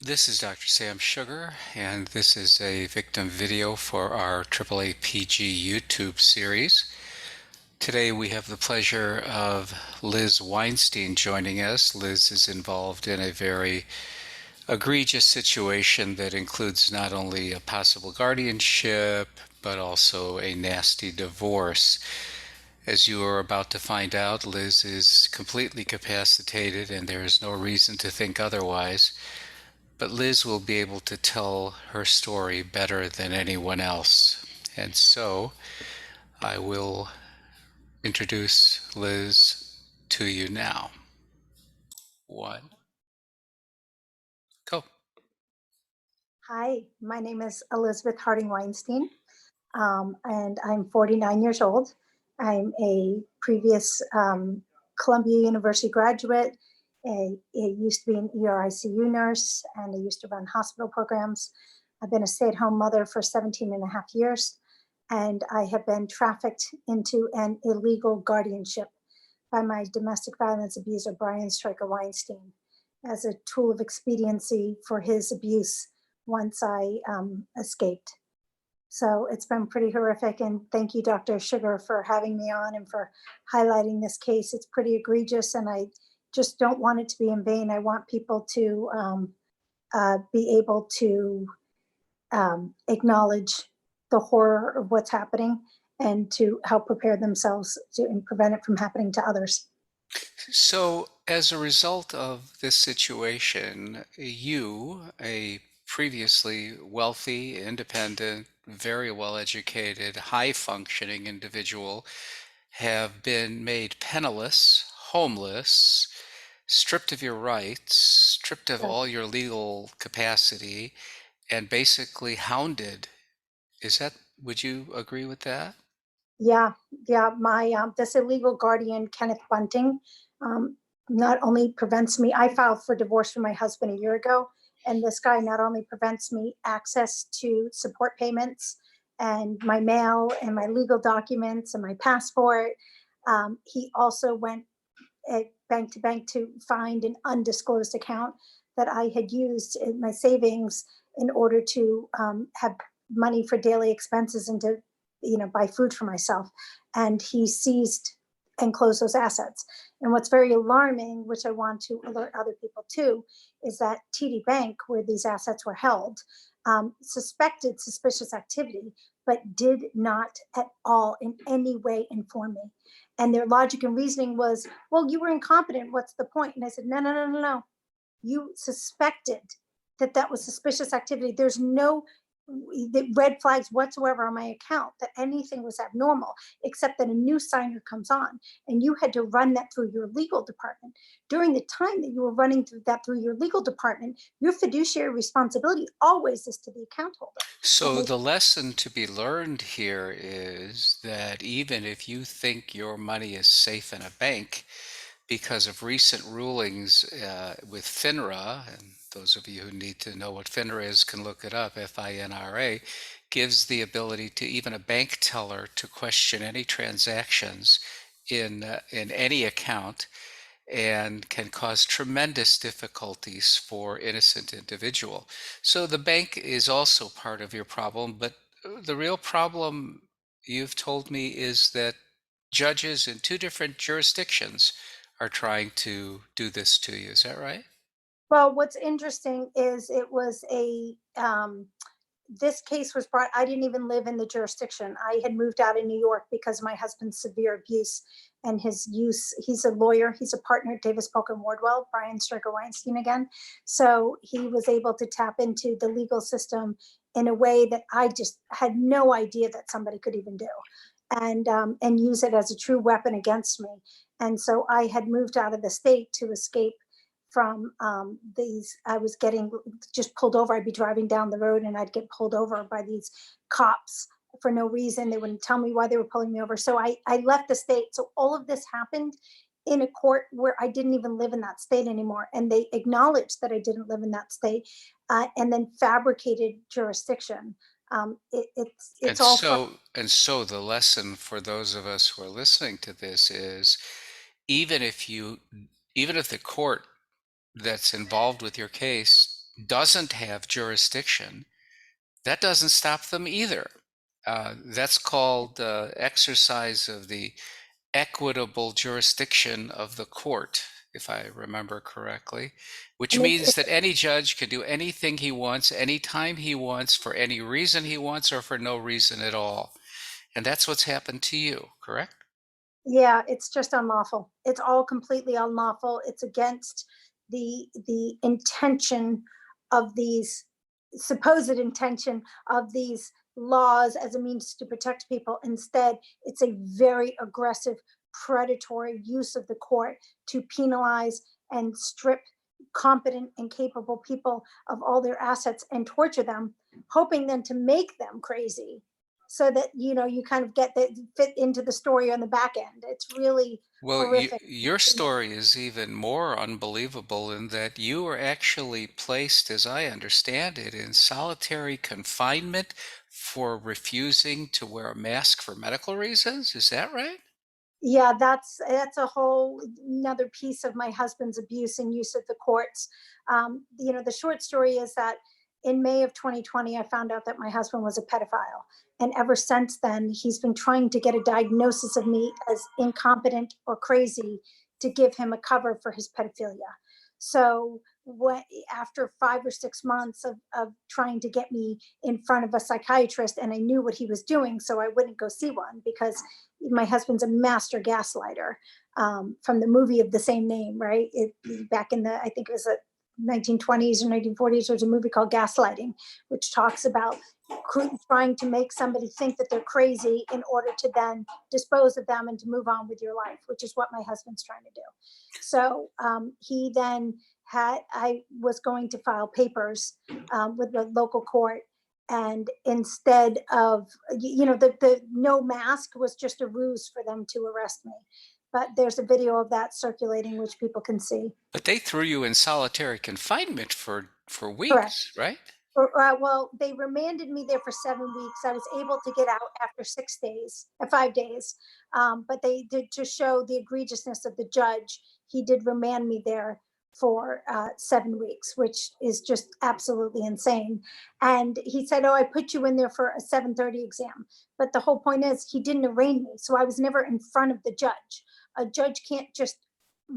This is Dr. Sam Sugar, and this is a victim video for our AAAPG YouTube series. Today we have the pleasure of Liz Weistien joining us. Liz is involved in a very egregious situation that includes not only a possible guardianship, but also a nasty divorce. As you are about to find out, Liz is completely capacitated, and there is no reason to think otherwise. But Liz will be able to tell her story better than anyone else. And so I will introduce Liz to you now. One, go. Hi, my name is Elizabeth Harding Weinstein, and I'm 49 years old. I'm a previous Columbia University graduate. I used to be an ER/ICU nurse, and I used to run hospital programs. I've been a stay-at-home mother for 17 and a half years, and I have been trafficked into an illegal guardianship by my domestic violence abuser, Brian Stryker Weinstein, as a tool of expediency for his abuse once I escaped. So it's been pretty horrific. And thank you, Dr. Sugar, for having me on and for highlighting this case. It's pretty egregious, and I just don't want it to be in vain. I want people to be able to acknowledge the horror of what's happening and to help prepare themselves and prevent it from happening to others. So, as a result of this situation, you, a previously wealthy, independent, very well educated, high functioning individual, have been made penniless, homeless, stripped of your rights, stripped of So all your legal capacity, and basically hounded. Is that, would you agree with that? yeah, yeah. My this illegal guardian, Kenneth Bunting, um, not only prevents me. I filed for divorce from my husband a year ago, and this guy not only prevents me access to support payments and my mail and my legal documents and my passport. He also went bank to bank to find an undisclosed account that I had used in my savings in order to have money for daily expenses and to, buy food for myself. And he seized and closed those assets. And what's very alarming, which I want to alert other people to, is that TD Bank, where these assets were held, suspected suspicious activity, but did not at all in any way inform me. And their logic and reasoning was, well, you were incompetent. What's the point? And I said, no, no, no, no, no. You suspected that that was suspicious activity. There's no red flags whatsoever on my account that anything was abnormal, except that a new signer comes on, and you had to run that through your legal department. During the time that you were running through that through your legal department, your fiduciary responsibility always is to the account holder. So And the lesson to be learned here is that even if you think your money is safe in a bank, because of recent rulings with FINRA, and those of you who need to know what FINRA is can look it up, FINRA, gives the ability to even a bank teller to question any transactions in any account and can cause tremendous difficulties for innocent individual. So the bank is also part of your problem, but the real problem you've told me is that judges in two different jurisdictions are trying to do this to you. Is that right? well, what's interesting is it was this case was brought. I didn't even live in the jurisdiction. I had moved out of New York because of my husband's severe abuse and his use. He's a lawyer. He's a partner at Davis Polk and Wardwell, Brian Stryker Weinstein again. So he was able to tap into the legal system in a way that I just had no idea that somebody could even do, and use it as a true weapon against me. And so I had moved out of the state to escape from these. I was getting just pulled over. I'd be driving down the road and I'd get pulled over by these cops for no reason. They wouldn't tell me why they were pulling me over. So I left the state. So all of this happened in a court where I didn't even live in that state anymore. And they acknowledged that I didn't live in that state, and then fabricated jurisdiction. It's And all from. so the lesson for those of us who are listening to this is even if you even if the court that's involved with your case doesn't have jurisdiction, that doesn't stop them either. That's called exercise of the equitable jurisdiction of the court, if I remember correctly, which And means that any judge can do anything he wants, anytime he wants, for any reason he wants, or for no reason at all. And that's what's happened to you, correct? yeah, it's just unlawful. It's all completely unlawful. It's against the intention of these supposed intention of these laws as a means to protect people. Instead, it's a very aggressive, predatory use of the court to penalize and strip competent and capable people of all their assets and torture them, hoping then to make them crazy so that you kind of get that fit into the story on the back end. It's really Well, horrific. your story is even more unbelievable in that you were actually placed, as I understand it, in solitary confinement for refusing to wear a mask for medical reasons. Is that right? Yeah, that's a whole another piece of my husband's abuse and use of the courts. The short story is that in May of 2020, I found out that my husband was a pedophile. And ever since then, he's been trying to get a diagnosis of me as incompetent or crazy to give him a cover for his pedophilia. So what after 5 or 6 months of trying to get me in front of a psychiatrist, and I knew what he was doing, so I wouldn't go see one because my husband's a master gaslighter, from the movie of the same name, right? Back in the, I think it was a 1920s or 1940s, there's a movie called Gaslighting, which talks about trying to make somebody think that they're crazy in order to then dispose of them and to move on with your life, which is what my husband's trying to do. So he then I was going to file papers with the local court, and instead of the no mask was just a ruse for them to arrest me, but there's a video of that circulating which people can see. But they threw you in solitary confinement for Correct. weeks, right? Well, they remanded me there for 7 weeks. I was able to get out after 6 days, 5 days, but they did, to show the egregiousness of the judge, he did remand me there for 7 weeks, which is just absolutely insane. And he said, "Oh, I put you in there for a 7:30 exam," but the whole point is he didn't arraign me, so I was never in front of the judge. A judge can't just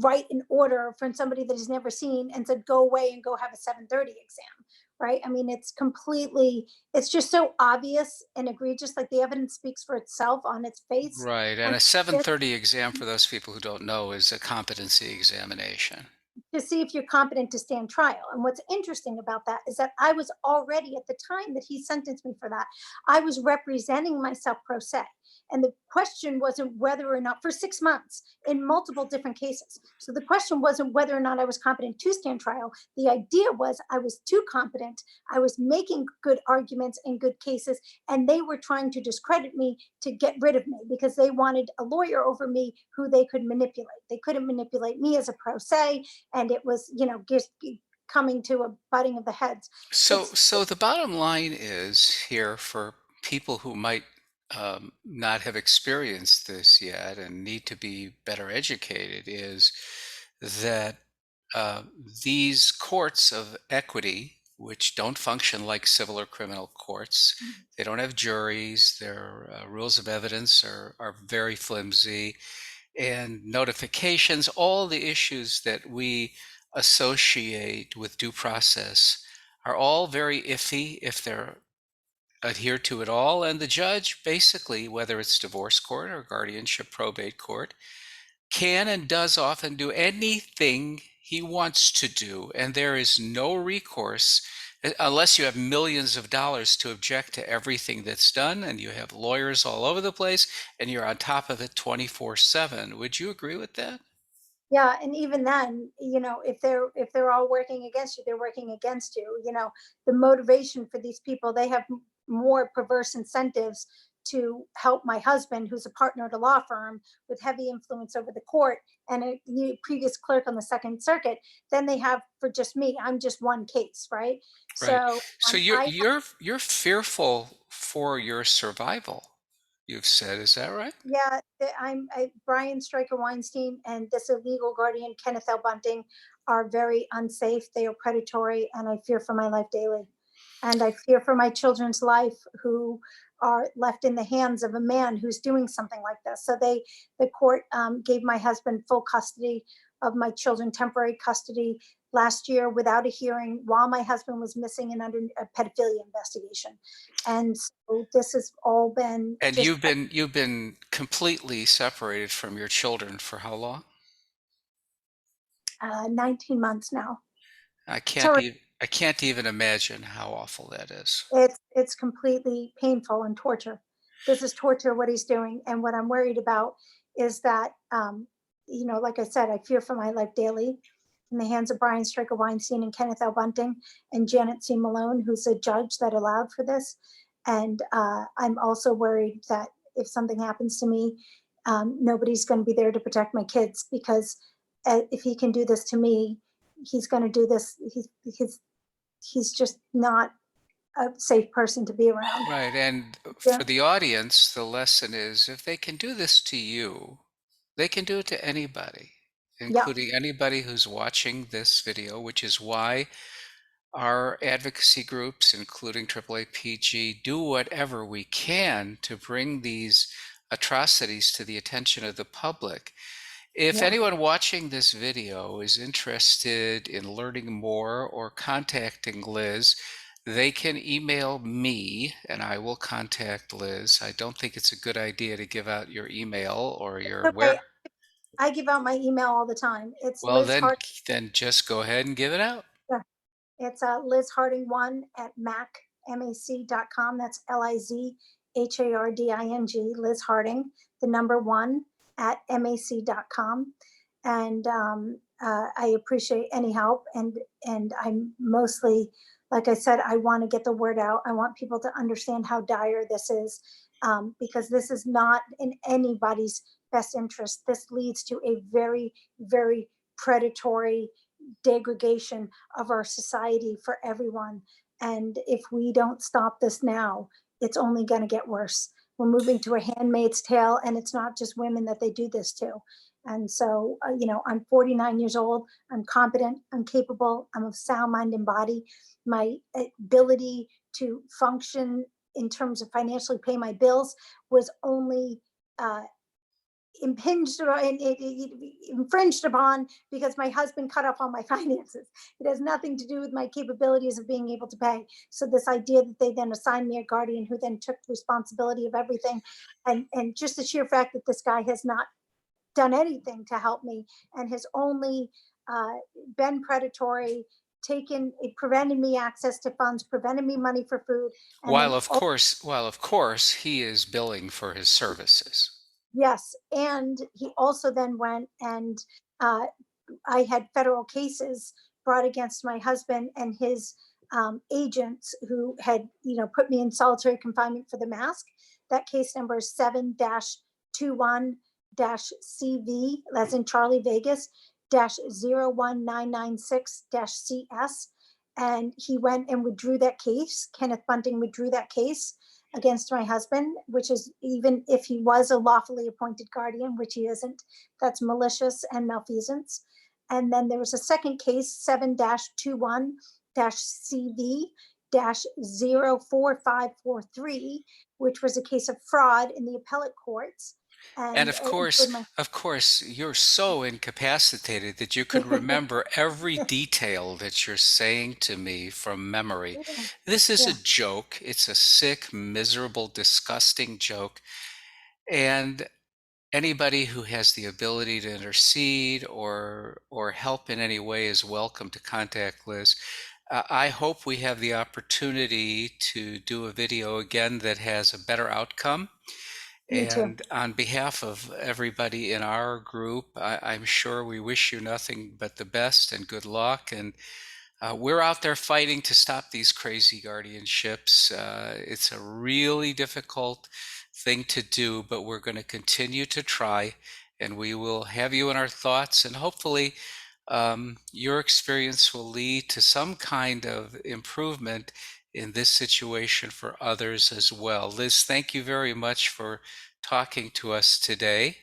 write an order from somebody that he's never seen and said, "Go away and go have a 7:30 exam." Right? I mean, it's just so obvious and egregious. Like the evidence speaks for itself on its face. Right. And And a 7:30 exam, for those people who don't know, is a competency examination. to see if you're competent to stand trial. And what's interesting about that is that I was already, at the time that he sentenced me for that, I was representing myself pro se. And the question wasn't whether or not, for 6 months in multiple different cases. So the question wasn't whether or not I was competent to stand trial. The idea was I was too competent. I was making good arguments in good cases, and they were trying to discredit me to get rid of me because they wanted a lawyer over me who they could manipulate. They couldn't manipulate me as a pro se, and it was just coming to a butting of the heads. So the bottom line is here for people who might not have experienced this yet and need to be better educated is that uh, these courts of equity, which don't function like civil or criminal courts, they don't have juries, their rules of evidence are very flimsy, and notifications, all the issues that we associate with due process are all very iffy if they're adhered to at all. And the judge, basically, whether it's divorce court or guardianship probate court, can and does often do anything he wants to do. And there is no recourse unless you have millions of dollars to object to everything that's done and you have lawyers all over the place and you're on top of it 24/7. Would you agree with that? Yeah, and even then, if they're all working against you, they're working against you. The motivation for these people, they have more perverse incentives to help my husband, who's a partner at a law firm with heavy influence over the court and a previous clerk on the Second Circuit, than they have for just me. I'm just one case, right? Right. So So you're I you're you're fearful for your survival, you've said, is that right? Yeah, Brian Stryker Weinstein and this illegal guardian, Kenneth L. Bunting, are very unsafe. They are predatory, and I fear for my life daily. And I fear for my children's life who are left in the hands of a man who's doing something like this. So the court gave my husband full custody of my children, temporary custody last year without a hearing while my husband was missing and under a pedophilia investigation. And so this has all been And just you've been completely separated from your children for how long? 19 months now. I It's can't horrific. even I can't even imagine how awful that is. It's completely painful and torture. This is torture what he's doing, and what I'm worried about is that, like I said, I fear for my life daily in the hands of Brian Stricker Weinstein and Kenneth L. Bunting and Janet C. Malone, who's a judge that allowed for this. And I'm also worried that if something happens to me, nobody's going to be there to protect my kids because if he can do this to me, he's going to do this. He's just not a safe person to be around. Right, and Yeah, for the audience, the lesson is if they can do this to you, they can do it to anybody, yeah, including anybody who's watching this video, which is why our advocacy groups, including AAAPG, do whatever we can to bring these atrocities to the attention of the public. If yeah. anyone watching this video is interested in learning more or contacting Liz, they can email me and I will contact Liz. I don't think it's a good idea to give out your email or your Okay, where. I give out my email all the time. It's Well, Liz then, Hart. then just go ahead and give it out. It's Liz Harding1 at mac.com. That's LizHarding, Liz Harding, the number one at mac.com. And I appreciate any help. And I'm mostly, like I said, I want to get the word out. I want people to understand how dire this is because this is not in anybody's best interest. This leads to a very, very predatory degradation of our society for everyone. And if we don't stop this now, it's only going to get worse. We're moving to a handmaid's tale, and it's not just women that they do this to. And so, I'm 49 years old. I'm competent. I'm capable. I'm of sound mind and body. My ability to function in terms of financially pay my bills was only uh, impinged and infringed upon because my husband cut off all my finances. It has nothing to do with my capabilities of being able to pay. So this idea that they then assigned me a guardian who then took responsibility of everything, and just the sheer fact that this guy has not done anything to help me and has only uh, been predatory, prevented me access to funds, prevented me money for food, and then While of course he is billing for his services. yes, and he also then went and uh, I had federal cases brought against my husband and his agents who had, put me in solitary confinement for the mask. That case number is 7-21-CV, that's in Charlie Vegas, dash 01996-CS. And he went and withdrew that case. Kenneth Bunting withdrew that case against my husband, which is, even if he was a lawfully appointed guardian, which he isn't, that's malicious and malfeasance. And then there was a second case, 7-21-CV 04543, which was a case of fraud in the appellate courts. And And of it course, included my of course, you're so incapacitated that you could remember every detail that you're saying to me from memory. This is a yeah, joke. It's a sick, miserable, disgusting joke. And anybody who has the ability to intercede or help in any way is welcome to contact Liz. I hope we have the opportunity to do a video again that has a better outcome. me too. And on behalf of everybody in our group, I'm sure we wish you nothing but the best and good luck. And we're out there fighting to stop these crazy guardianships. It's a really difficult thing to do, but we're going to continue to try, and we will have you in our thoughts. And hopefully, your experience will lead to some kind of improvement in this situation for others as well. Liz, thank you very much for talking to us today.